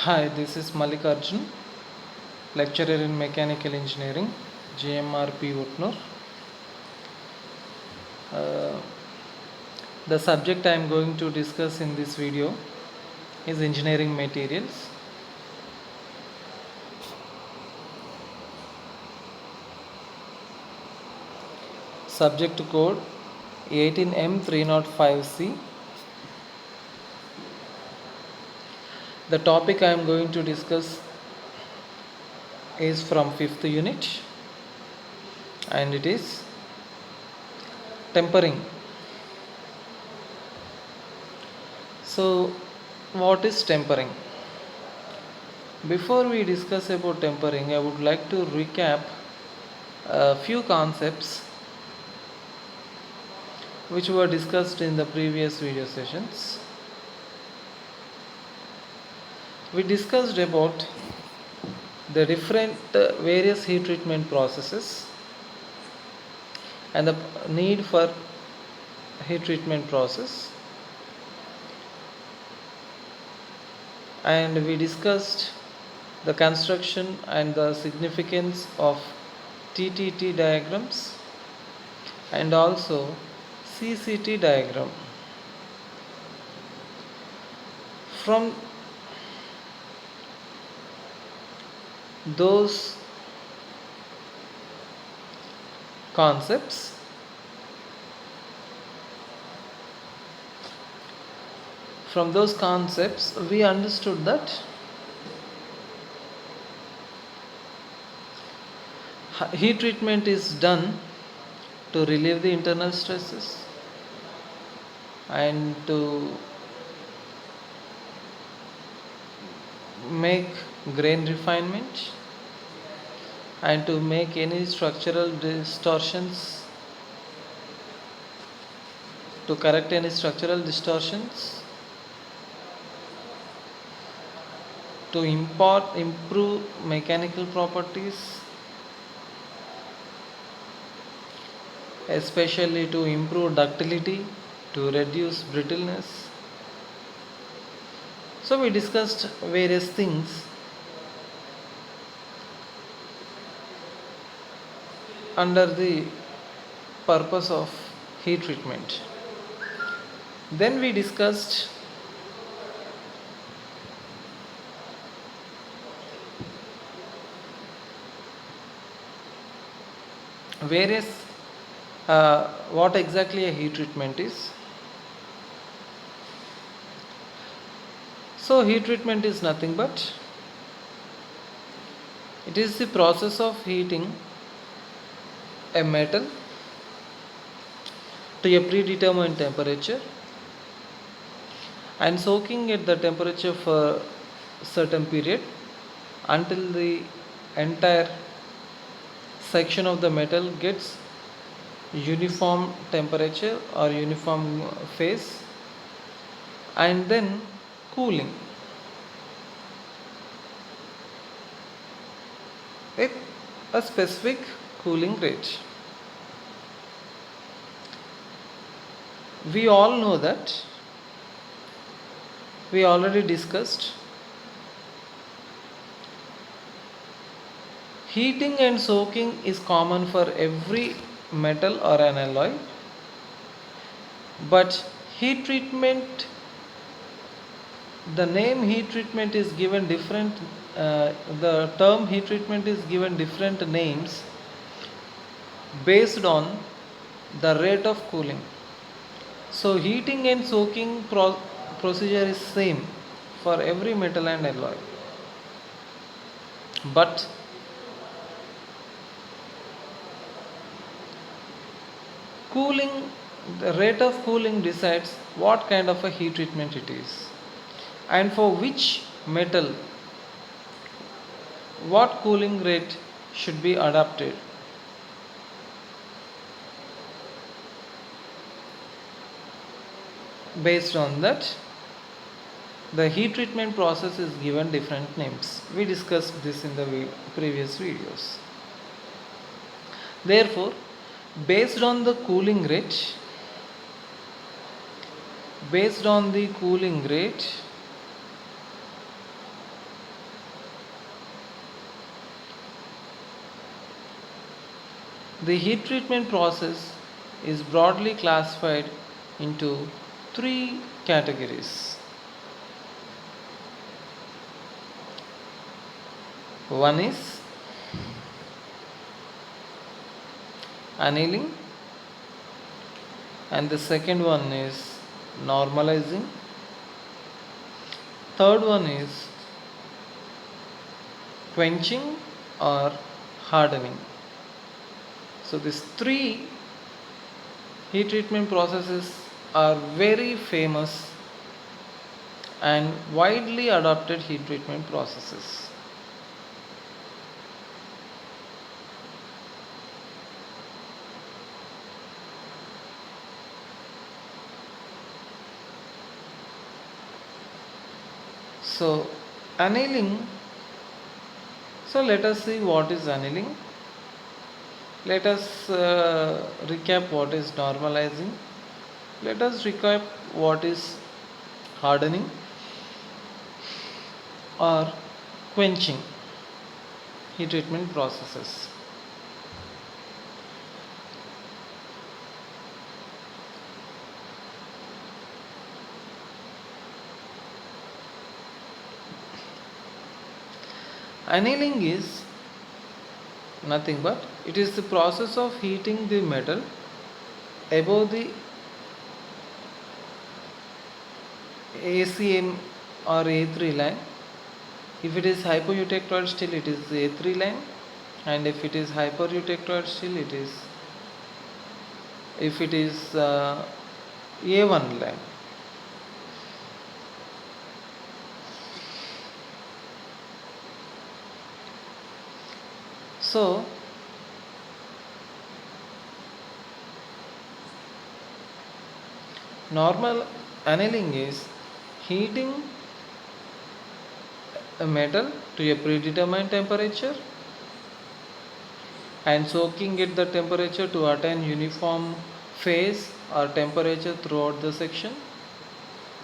Hi, this is Mallikarjun, lecturer in Mechanical Engineering, GMRP Utnur. Uh, the subject I am going to discuss in this video is engineering materials. Subject code 18M305C. The topic I am going to discuss is from 5th unit and it is tempering. So, what is tempering? Before we discuss about tempering, I would like to recap a few concepts which were discussed in the previous video sessions. We discussed about the different various heat treatment processes and the need for heat treatment process, and we discussed the construction and the significance of TTT diagrams and also CCT diagram. From those concepts, we understood that heat treatment is done to relieve the internal stresses and to make grain refinement and to make any structural distortions, to correct any structural distortions, to improve mechanical properties, especially to improve ductility, to reduce brittleness. So we discussed various things under the purpose of heat treatment. Then we discussed various what exactly a heat treatment is. So heat treatment is nothing but it is the process of heating a metal to a predetermined temperature and soaking at the temperature for a certain period until the entire section of the metal gets uniform temperature or uniform phase, and then cooling at a specific cooling rate. We all know that we already discussed heating and soaking is common for every metal or an alloy, but heat treatment, the name heat treatment is given different, the term heat treatment is given different names based on the rate of cooling. So heating and soaking procedure is same for every metal and alloy, but cooling, the rate of cooling decides what kind of a heat treatment it is and for which metal what cooling rate should be adapted. Based on that, the heat treatment process is given different names. We discussed this in the previous videos. Therefore, based on the cooling rate, The heat treatment process is broadly classified into three categories. One is annealing, and the second one is normalizing. Third one is quenching or hardening. So these three heat treatment processes are very famous and widely adopted heat treatment processes. So annealing, so let us see what is annealing. Let us recap what is normalizing. Let us recap what is hardening or quenching heat treatment processes. Annealing is nothing but it is the process of heating the metal above the ACM or A3 line. If it is hypoeutectoid steel, it is the A3 line, and if it is hypereutectoid steel, it is A1 line. So normal annealing is heating a metal to a predetermined temperature and soaking at the temperature to attain uniform phase or temperature throughout the section,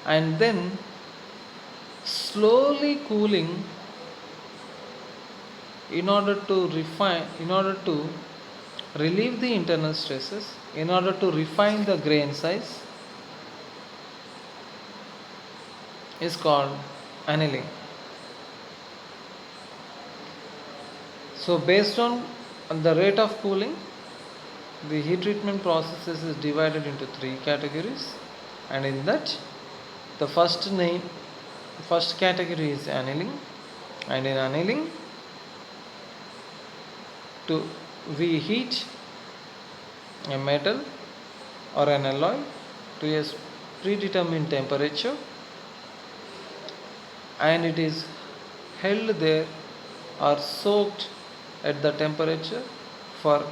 and then slowly cooling in order to relieve the internal stresses, in order to refine the grain size, is called annealing. So based on the rate of cooling, the heat treatment processes is divided into three categories, and in that the first category is annealing, and in annealing we heat a metal or an alloy to a predetermined temperature, and it is held there or soaked at the temperature for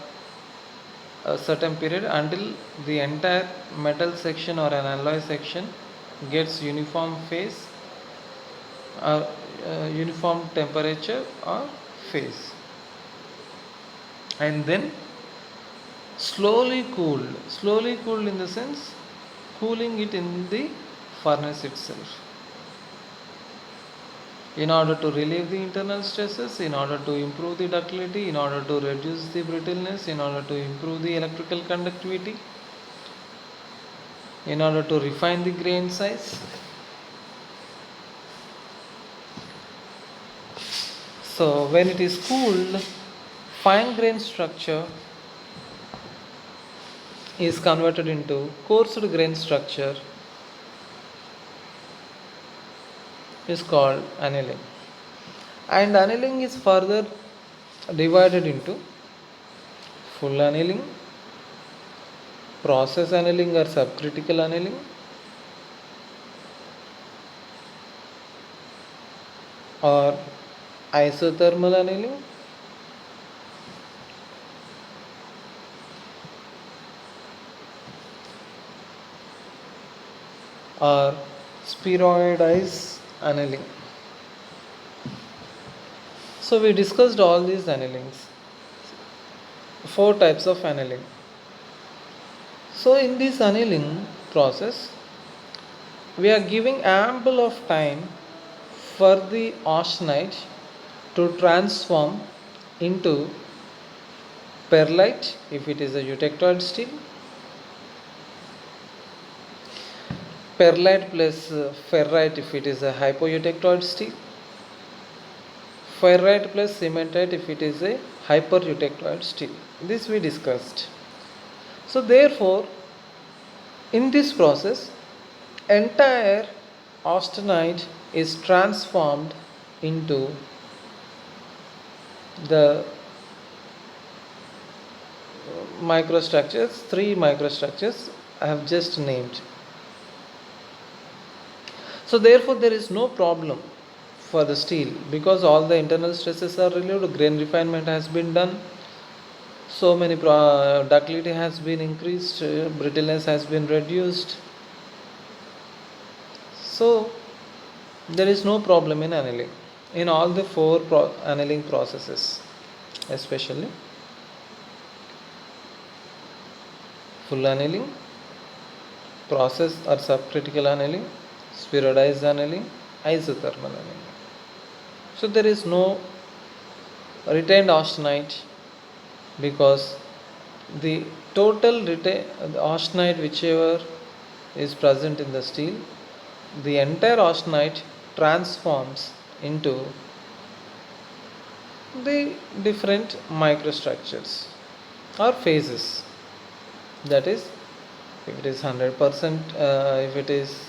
a certain period until the entire metal section or an alloy section gets uniform phase or uniform temperature or phase, and then slowly cooled in the sense cooling it in the furnace itself, in order to relieve the internal stresses, in order to improve the ductility, in order to reduce the brittleness, in order to improve the electrical conductivity, in order to refine the grain size. So when it is cooled, fine grain structure is converted into coarser grain structure, is called annealing. And annealing is further divided into full annealing, process annealing or subcritical annealing, or isothermal annealing, or spheroidized annealing. So we discussed all these annealings, 4 types of annealing. So in this annealing process, we are giving ample of time for the austenite to transform into perlite if it is a eutectoid steel, perlite plus ferrite if it is a hypoeutectoid steel, ferrite plus cementite if it is a hypereutectoid steel. This we discussed. So therefore, in this process, entire austenite is transformed into the microstructures, three microstructures I have just named. So therefore there is no problem for the steel because all the internal stresses are relieved, grain refinement has been done, so many ductility has been increased, brittleness has been reduced. So there is no problem in annealing in all the four annealing processes, especially full annealing, process or subcritical annealing, spheroidized annealing, isothermal annealing. So there is no retained austenite because the total the austenite whichever is present in the steel, the entire austenite transforms into the different microstructures or phases. That is, if it is 100%, if it is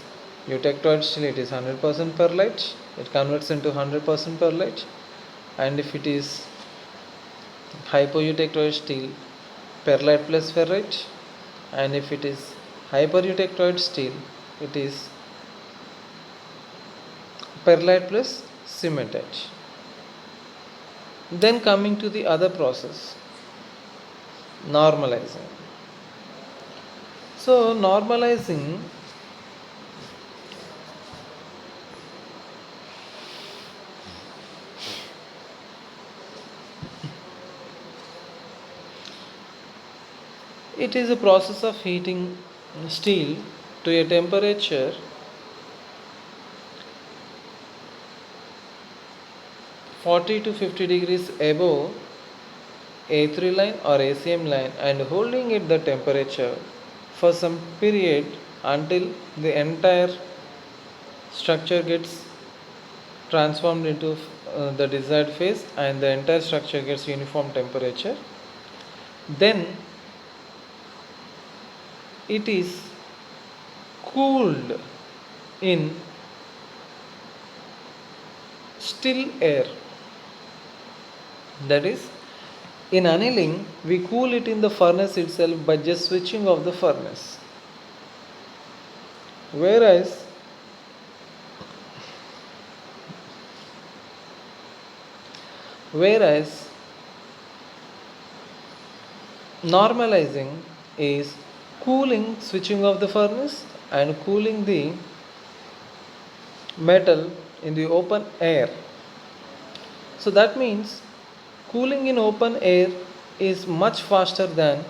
eutectoid steel, it is 100% perlite, it converts into 100% perlite, and if it is hypoeutectoid steel, perlite plus ferrite, and if it is hypereutectoid steel, it is perlite plus cementite. Then coming to the other process, normalizing. So normalizing it is a process of heating steel to a temperature (40 to 50 degrees) above A3 line or ACM line and holding it the temperature for some period until the entire structure gets transformed into the desired phase and the entire structure gets uniform temperature. Then it is cooled in still air. That is, in annealing, we cool it in the furnace itself by just switching off the furnace. Whereas normalizing is cooling, switching off the furnace and cooling the metal in the open air. So that means cooling in open air is much faster than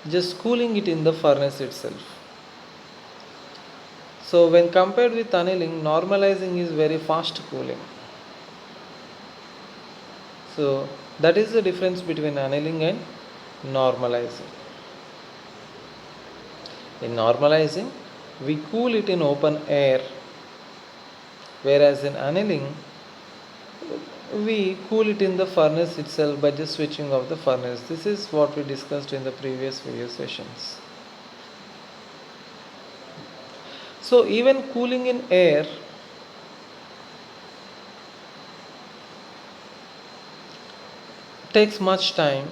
just cooling it in the furnace itself. So when compared with annealing, normalizing is very fast cooling. So that is the difference between annealing and normalizing. In normalizing, we cool it in open air, whereas in annealing, we cool it in the furnace itself by just switching off the furnace. This is what we discussed in the previous video sessions. So even cooling in air takes much time.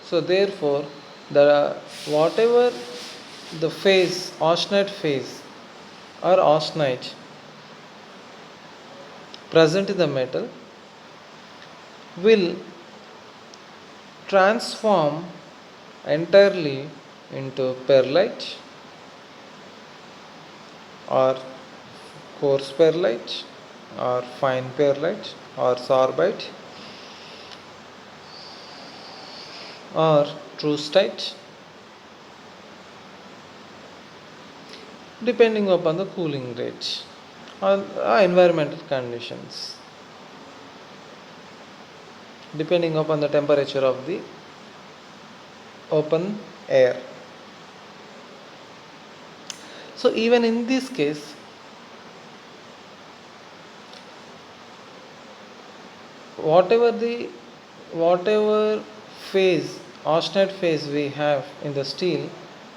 So therefore, whatever the phase, austenite phase or austenite present in the metal will transform entirely into perlite or coarse perlite or fine perlite or sorbite or trustite, depending upon the cooling rate or environmental conditions, depending upon the temperature of the open air. So even in this case, whatever phase, austenite phase we have in the steel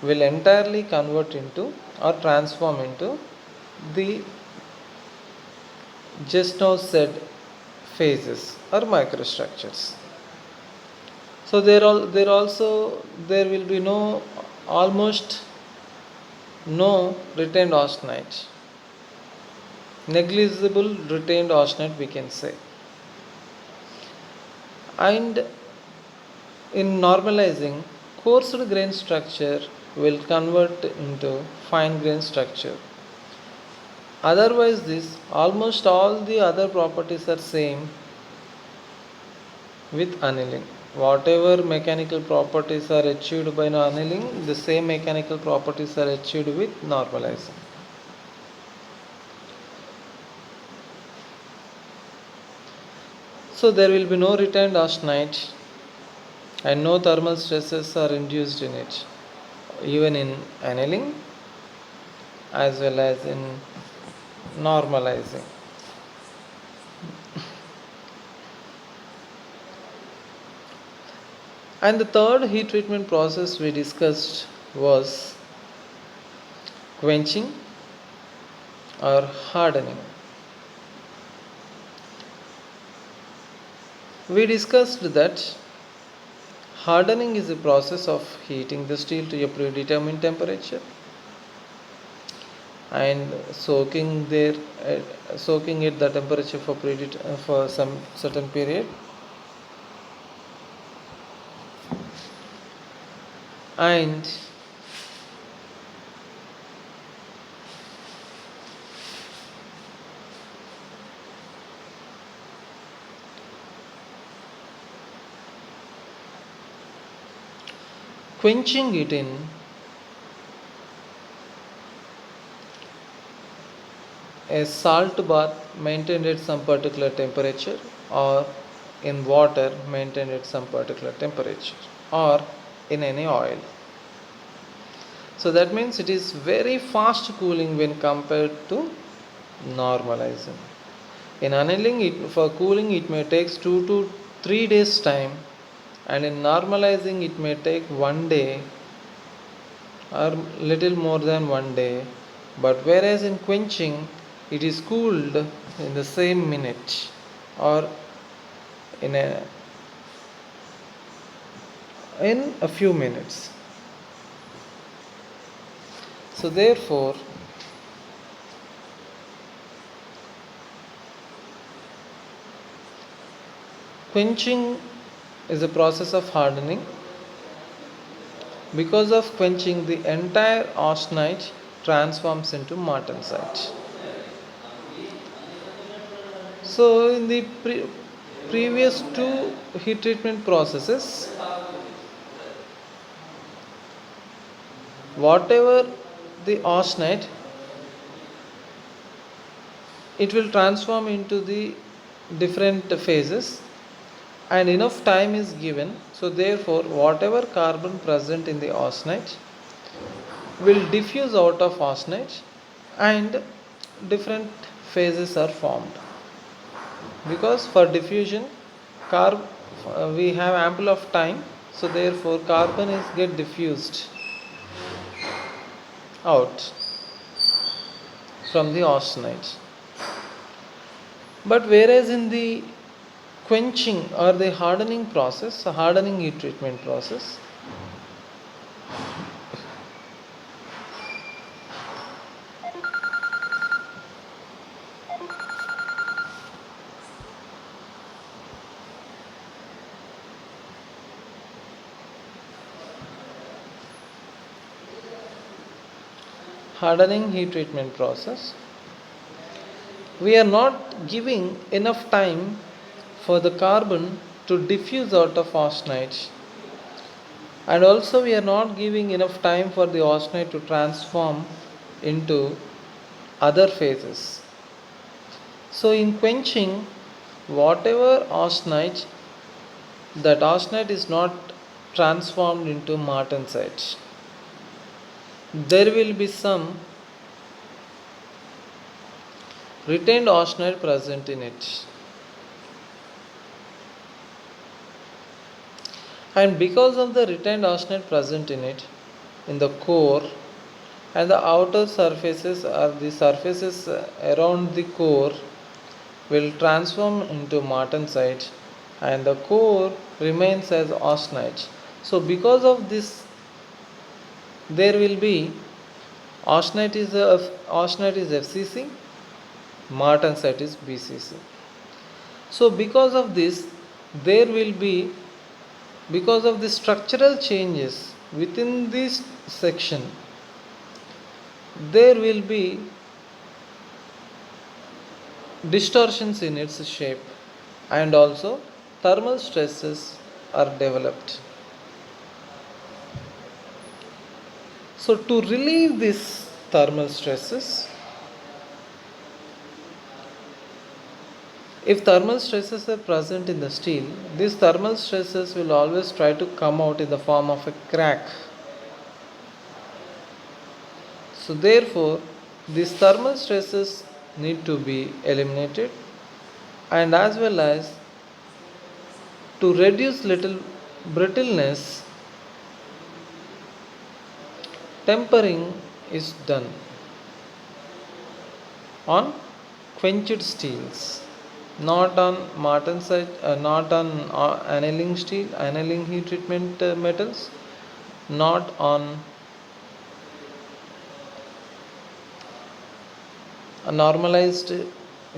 will entirely convert into or transform into the just now said phases or microstructures. So there will be almost no retained austenite, negligible retained austenite we can say. And in normalizing, coarse grain structure will convert into fine grain structure. Otherwise, this almost all the other properties are same with annealing. Whatever mechanical properties are achieved by annealing, the same mechanical properties are achieved with normalizing. So there will be no retained austenite and no thermal stresses are induced in it, even in annealing as well as in normalizing. And the third heat treatment process we discussed was quenching or hardening. We discussed that hardening is a process of heating the steel to a predetermined temperature and soaking it the temperature for some certain period, and quenching it in a salt bath maintained at some particular temperature, or in water maintained at some particular temperature, or in any oil. So that means it is very fast cooling when compared to normalizing. In annealing, for cooling it may take 2 to 3 days time, and in normalizing it may take 1 day or little more than 1 day. But whereas in quenching it is cooled in the same minute or in a few minutes. So therefore quenching is a process of hardening. Because of quenching, the entire austenite transforms into martensite. So in the previous two heat treatment processes, whatever the austenite, it will transform into the different phases and enough time is given. So therefore whatever carbon present in the austenite will diffuse out of austenite and different phases are formed. Because for diffusion we have ample of time, so therefore carbon is get diffused out from the austenite. But whereas in the quenching or the hardening process, the hardening heat treatment process, we are not giving enough time for the carbon to diffuse out of austenite, and also we are not giving enough time for the austenite to transform into other phases. So in quenching, whatever austenite, that austenite is not transformed into martensite. There will be some retained austenite present in it. And because of the retained austenite present in it, in the core and the outer surfaces or the surfaces around the core will transform into martensite and the core remains as austenite. So because of this there will be austenite is FCC, martensite is BCC. So because of this there will be, because of the structural changes within this section, there will be distortions in its shape and also thermal stresses are developed. So to relieve these thermal stresses, if thermal stresses are present in the steel, these thermal stresses will always try to come out in the form of a crack. So therefore, these thermal stresses need to be eliminated, and as well as to reduce little brittleness, tempering is done on quenched steels, not on martensite, not on annealing steel, annealing heat treatment metals, not on normalized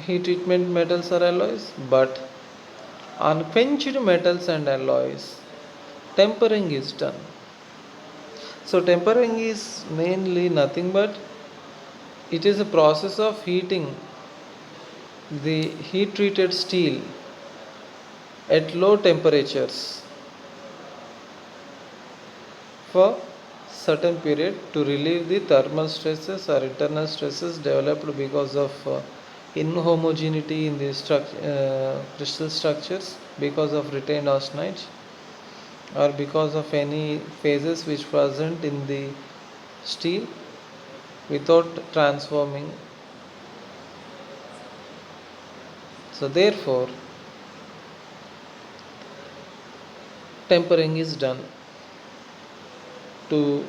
heat treatment metals or alloys, but on quenched metals and alloys, tempering is done. So tempering is mainly nothing but it is a process of heating the heat treated steel at low temperatures for certain period to relieve the thermal stresses or internal stresses developed because of inhomogeneity in the crystal structures, because of retained austenite, or because of any phases which present in the steel without transforming. So therefore tempering is done to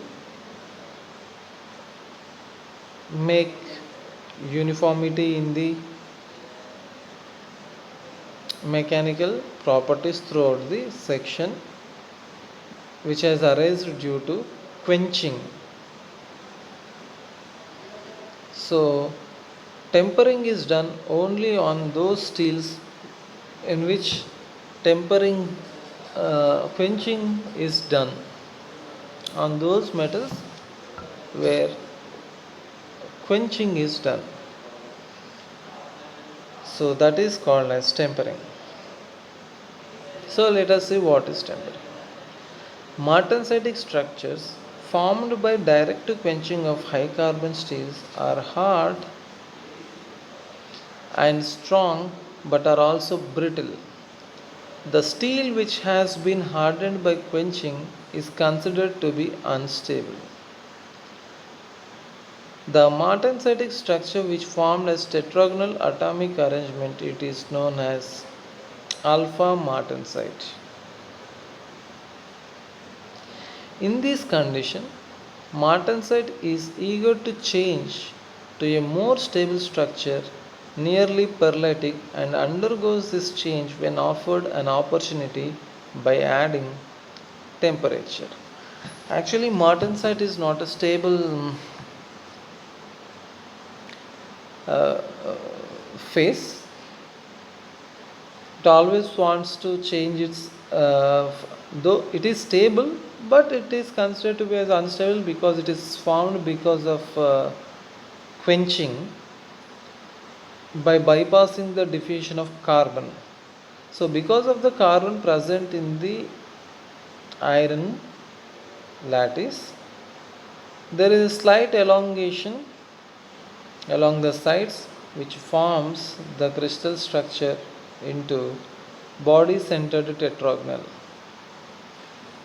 make uniformity in the mechanical properties throughout the section which has arisen due to quenching. So tempering is done only on those steels in which tempering quenching is done, on those metals where quenching is done. So that is called as tempering. So let us see what is tempering. Martensitic structures formed by direct quenching of high carbon steels are hard and strong but are also brittle. The steel which has been hardened by quenching is considered to be unstable. The martensitic structure which formed as tetragonal atomic arrangement, it is known as alpha martensite. In this condition, martensite is eager to change to a more stable structure nearly perlitic and undergoes this change when offered an opportunity by adding temperature. Actually, martensite is not a stable phase. It always wants to change its though it is stable, but it is considered to be as unstable because it is formed because of quenching by bypassing the diffusion of carbon. So because of the carbon present in the iron lattice, there is a slight elongation along the sides which forms the crystal structure into body centered tetragonal.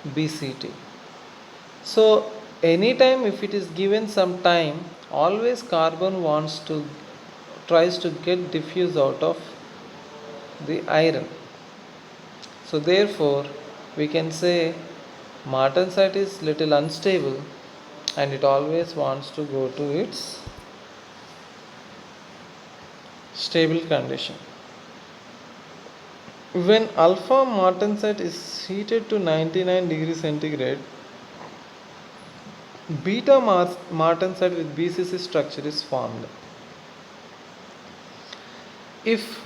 BCT. So anytime if it is given some time, always carbon tries to get diffuse out of the iron. So therefore we can say martensite is little unstable and it always wants to go to its stable condition. When alpha martensite is heated to 99 degrees centigrade, beta martensite with BCC structure is formed. If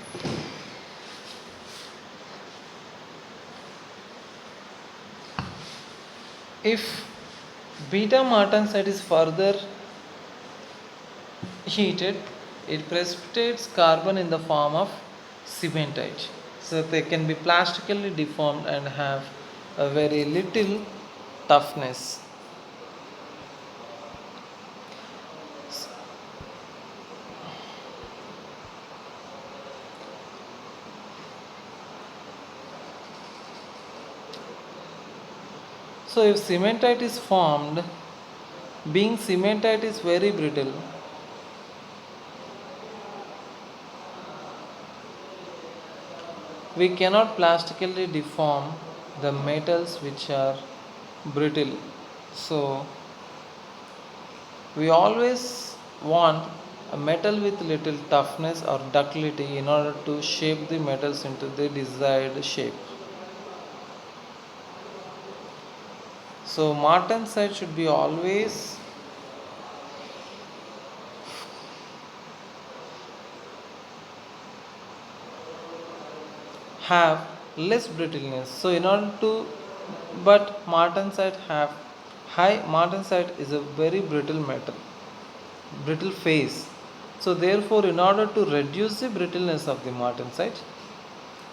beta martensite is further heated, it precipitates carbon in the form of cementite. So they can be plastically deformed and have a very little toughness. So if cementite is formed, being cementite is very brittle, we cannot plastically deform the metals which are brittle. So we always want a metal with little toughness or ductility in order to shape the metals into the desired shape. So martensite should be always have less brittleness. So in order to, but martensite have high, martensite is a very brittle metal, brittle phase. So therefore in order to reduce the brittleness of the martensite,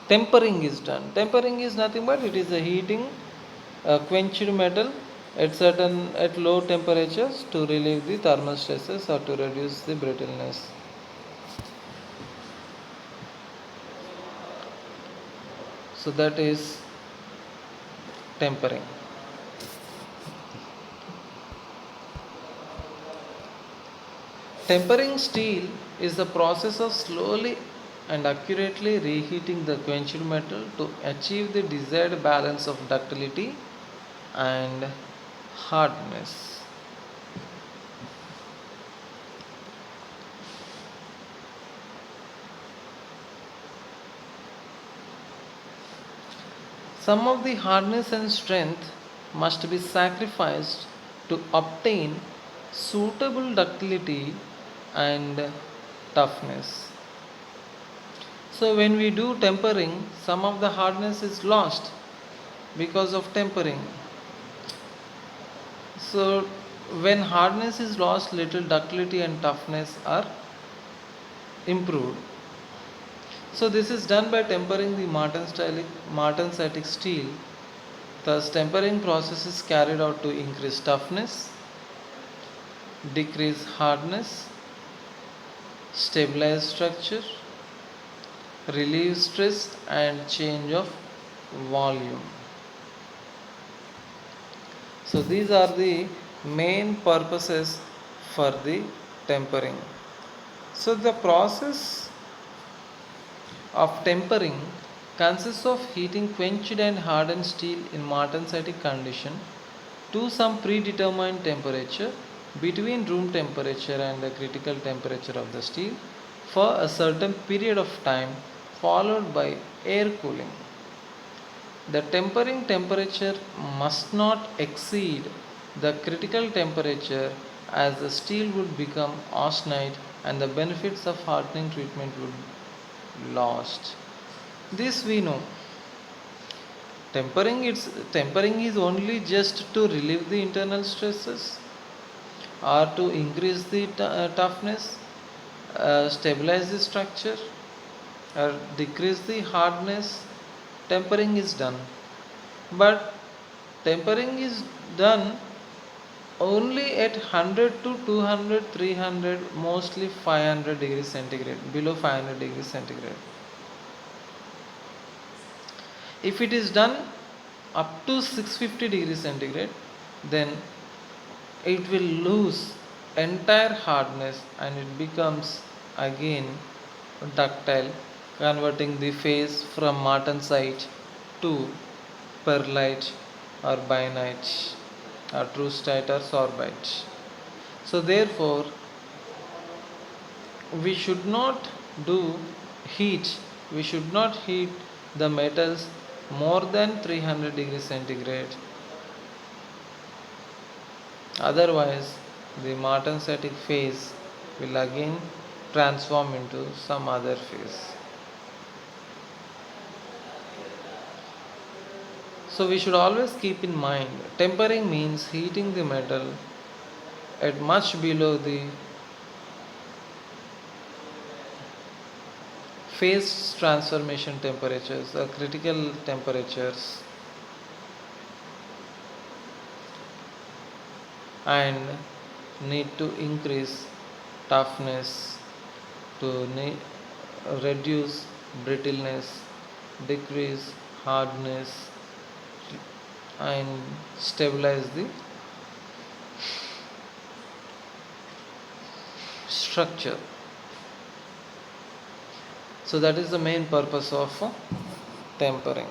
tempering is done. Tempering is nothing but it is a heating quenched metal at low temperatures to relieve the thermal stresses or to reduce the brittleness. So that is tempering. Tempering steel is the process of slowly and accurately reheating the quenched metal to achieve the desired balance of ductility and hardness. Some of the hardness and strength must be sacrificed to obtain suitable ductility and toughness. So when we do tempering, some of the hardness is lost because of tempering. So when hardness is lost, little ductility and toughness are improved. So this is done by tempering the martensitic steel. Thus tempering process is carried out to increase toughness, decrease hardness, stabilize structure, relieve stress and change of volume. So these are the main purposes for the tempering. So the process of tempering consists of heating quenched and hardened steel in martensitic condition to some predetermined temperature between room temperature and the critical temperature of the steel for a certain period of time, followed by air cooling. The tempering temperature must not exceed the critical temperature, as the steel would become austenite and the benefits of hardening treatment would be lost. This we know. Tempering is only just to relieve the internal stresses or to increase the toughness, stabilize the structure or decrease the hardness. Tempering is done, but tempering is done only at 100 to 200, 300, mostly 500 degrees centigrade, below 500 degrees centigrade. If it is done up to 650 degrees centigrade, then it will lose entire hardness and it becomes again ductile, converting the phase from martensite to perlite or bainite or trustite or sorbite. So therefore we should not do heat, we should not heat the metals more than 300 degrees centigrade, otherwise the martensitic phase will again transform into some other phase. So we should always keep in mind, tempering means heating the metal at much below the phase transformation temperatures or critical temperatures, and need to increase toughness to reduce brittleness, decrease hardness, and stabilize the structure. So that is the main purpose of tempering.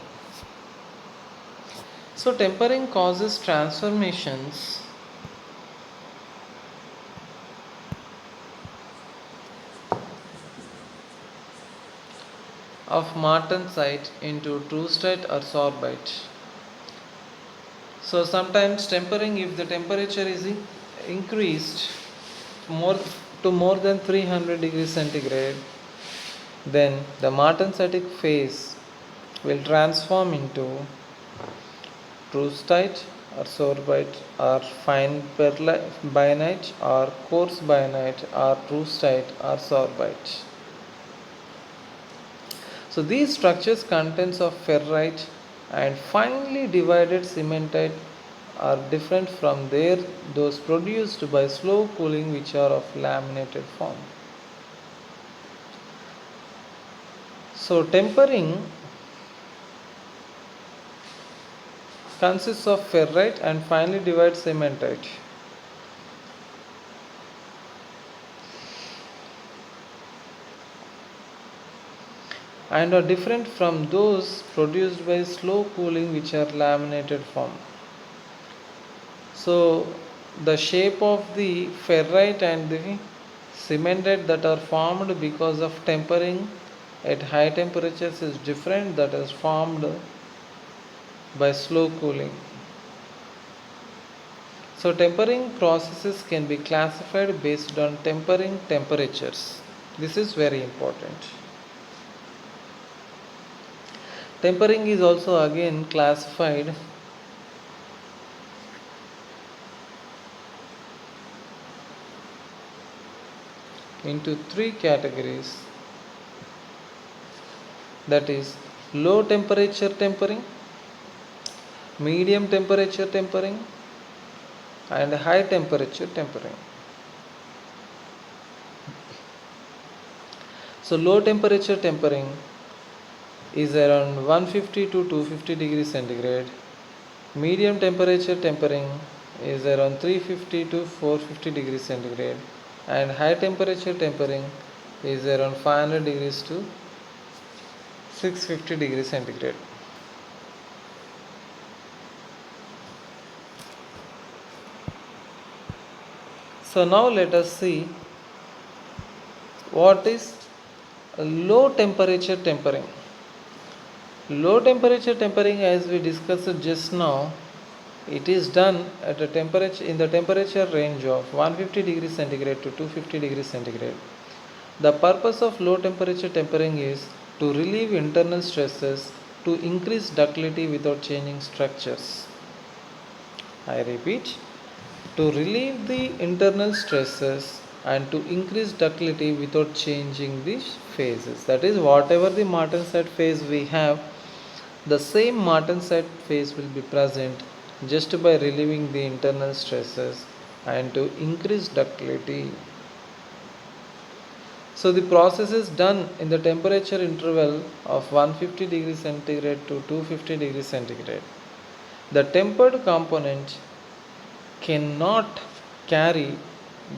So tempering causes transformations of martensite into trustite or sorbite. So sometimes tempering, if the temperature is increased more than 300 degrees centigrade, then the martensitic phase will transform into trustite or sorbite or fine bainite or coarse bainite or trustite or sorbite. So these structures contents of ferrite and finely divided cementite are different from those produced by slow cooling, which are of laminated form. So tempering consists of ferrite and finely divided cementite. And are different from those produced by slow cooling, which are laminated form. So the shape of the ferrite and the cementite that are formed because of tempering at high temperatures is different that is formed by slow cooling. So tempering processes can be classified based on tempering temperatures. This is very important. Tempering is also again classified into three categories, that is low temperature tempering, medium temperature tempering, and high temperature tempering. So low temperature tempering is around 150 to 250 degrees centigrade. Medium temperature tempering is around 350 to 450 degrees centigrade, and high temperature tempering is around 500 degrees to 650 degrees centigrade. So now let us see what is low temperature tempering. Low temperature tempering, as we discussed just now, it is done at a temperature in the temperature range of 150 degrees centigrade to 250 degrees centigrade. The purpose of low temperature tempering is to relieve internal stresses to increase ductility without changing structures. I repeat, to relieve the internal stresses and to increase ductility without changing the phases. That is, whatever the martensite phase we have, the same martensite phase will be present just by relieving the internal stresses and to increase ductility. So the process is done in the temperature interval of 150 degrees centigrade to 250 degrees centigrade. The tempered component cannot carry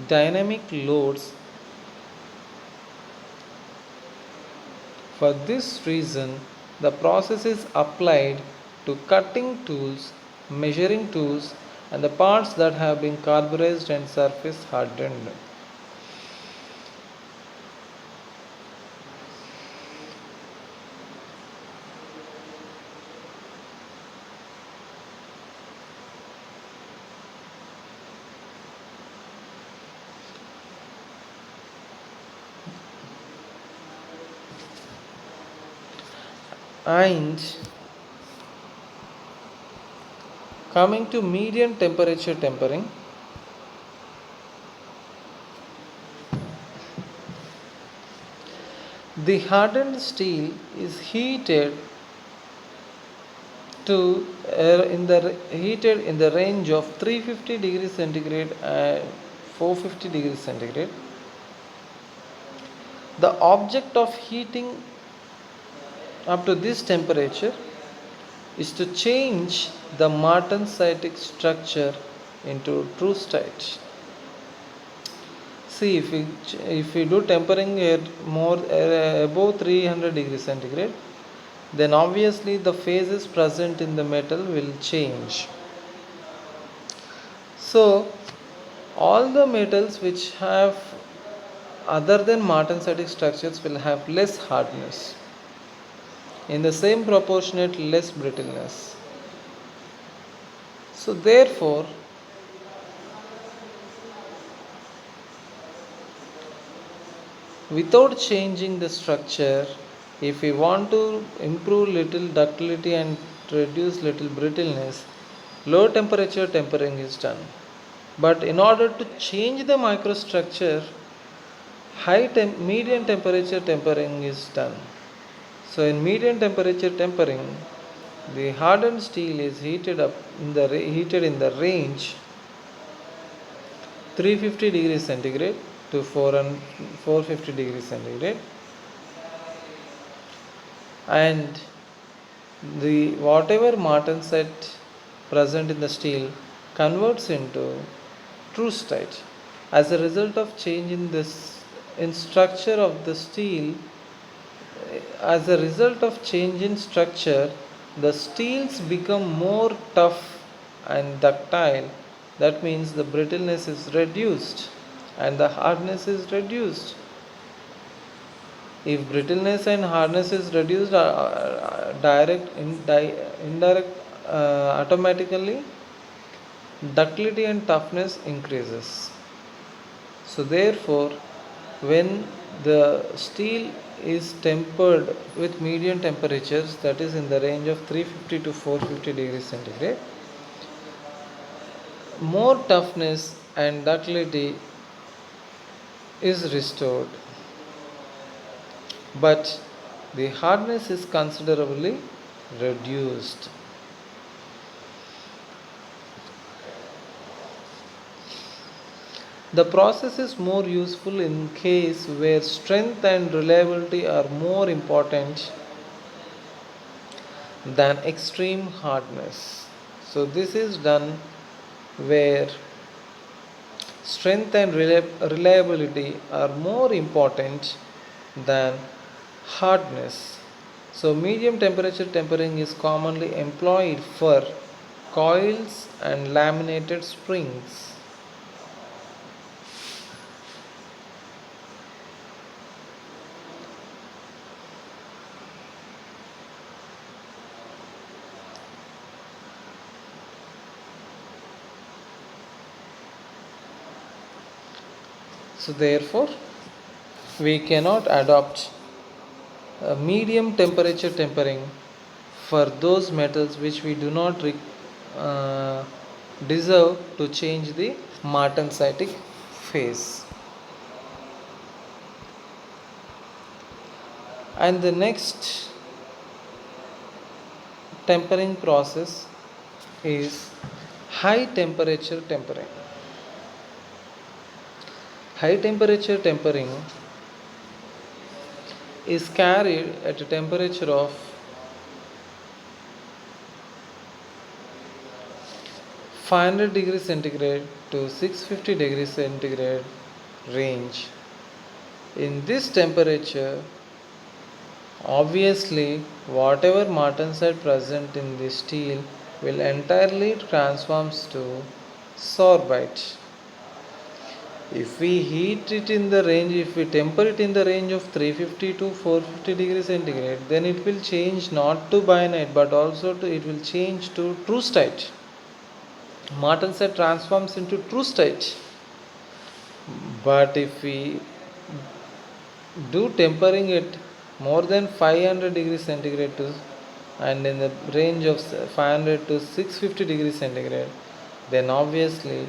dynamic loads. For this reason, the process is applied to cutting tools, measuring tools, and the parts that have been carburized and surface hardened. And coming to medium temperature tempering, the hardened steel is heated heated in the range of 350 degrees centigrade and 450 degrees centigrade. The object of heating up to this temperature is to change the martensitic structure into true state. See, if we do tempering at more above 300 degrees centigrade, then obviously the phases present in the metal will change. So all the metals which have other than martensitic structures will have less hardness, in the same proportionate less brittleness. So therefore, without changing the structure, if we want to improve little ductility and reduce little brittleness, low temperature tempering is done. But in order to change the microstructure, medium temperature tempering is done. So in medium temperature tempering, the hardened steel is heated in the range 350 degrees centigrade to 450 degrees centigrade, and the whatever martensite present in the steel converts into true state. As a result of change in structure of the steel, as a result of change in structure, the steels become more tough and ductile. That means the brittleness is reduced and the hardness is reduced. If brittleness and hardness is reduced, indirect, automatically ductility and toughness increases. So therefore, when the steel is tempered with medium temperatures, that is in the range of 350 to 450 degrees centigrade, more toughness and ductility is restored, but the hardness is considerably reduced. The process is more useful in case where strength and reliability are more important than extreme hardness. So this is done where strength and reliability are more important than hardness. So medium temperature tempering is commonly employed for coils and laminated springs. So therefore, we cannot adopt a medium temperature tempering for those metals which we do not deserve to change the martensitic phase. And the next tempering process is high temperature tempering. High temperature tempering is carried at a temperature of 500 degrees centigrade to 650 degrees centigrade range. In this temperature, obviously whatever martensite present in the steel will entirely transforms to sorbite. If we heat it in the range, if we temper it in the range of 350 to 450 degrees centigrade, then it will change not to bainite but also it will change to trustite. Martensite transforms into trustite. But if we do tempering it more than 500 degrees centigrade to, and in the range of 500 to 650 degrees centigrade, then obviously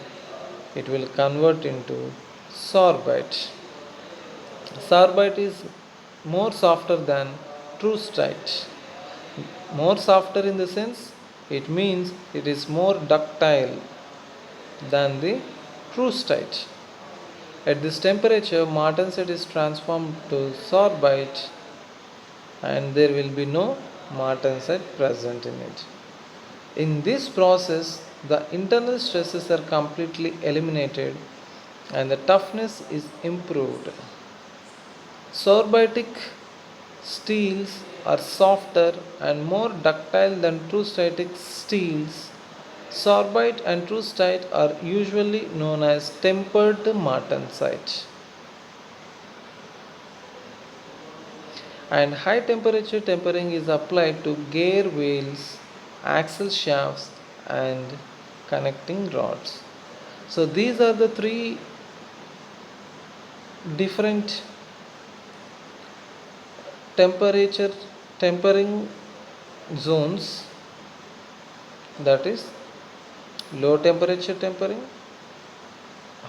it will convert into sorbite. Sorbite is more softer than trustite. More softer in the sense, it means it is more ductile than the trustite. At this temperature, martensite is transformed to sorbite and there will be no martensite present in it. In this process, the internal stresses are completely eliminated and the toughness is improved. Sorbitic steels are softer and more ductile than trustitic steels. Sorbite and trustite are usually known as tempered martensite. And high temperature tempering is applied to gear wheels, axle shafts and connecting rods. So these are the three different tempering zones, that is low temperature tempering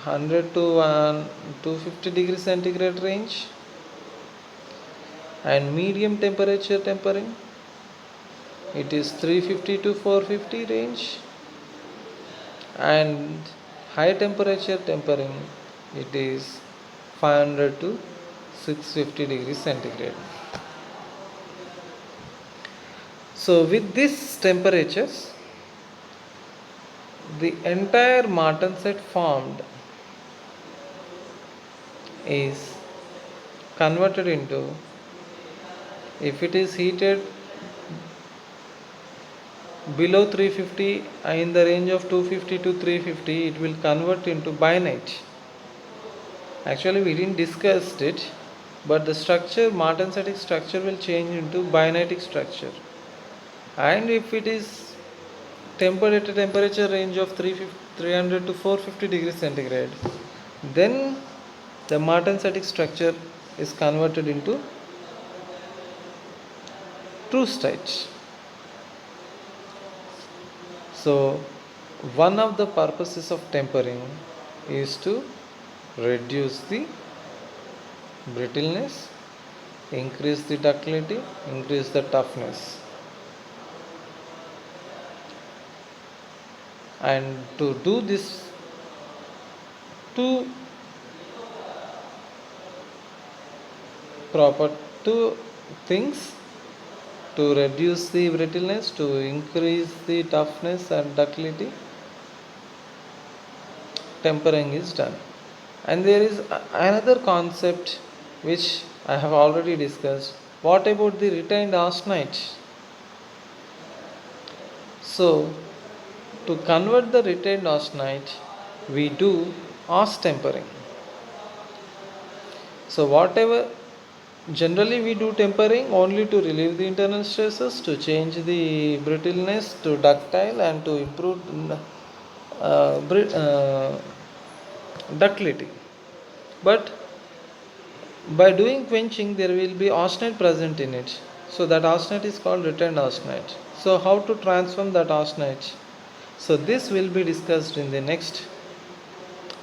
100 to 250 degrees centigrade range, and medium temperature tempering it is 350 to 450 range, and high temperature tempering it is 500 to 650 degrees centigrade. So with these temperatures, the entire martensite formed is converted into, if it is heated below 350 in the range of 250 to 350, it will convert into bainite. Actually we didn't discuss it, but the structure, martensitic structure will change into bainitic structure. And if it is tempered at a temperature range of 300 to 450 degrees centigrade, then the martensitic structure is converted into trustite. So one of the purposes of tempering is to reduce the brittleness, increase the ductility, increase the toughness. And to do this, two things, to reduce the brittleness, to increase the toughness and ductility, tempering is done. And there is another concept which I have already discussed. What about the retained austenite? So to convert the retained austenite, we do austen tempering. So whatever, generally we do tempering only to relieve the internal stresses, to change the brittleness to ductile and to improve ductility. But by doing quenching, there will be austenite present in it. So that austenite is called retained austenite. So how to transform that austenite? So this will be discussed in the next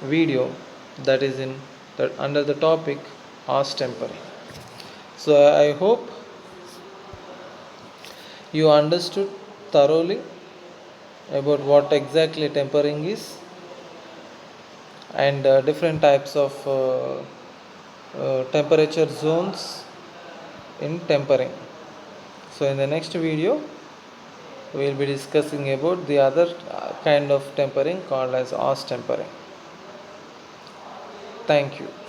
video, that is under the topic austen tempering. So I hope you understood thoroughly about what exactly tempering is and different types of temperature zones in tempering. So in the next video we will be discussing about the other kind of tempering called as os tempering. Thank you.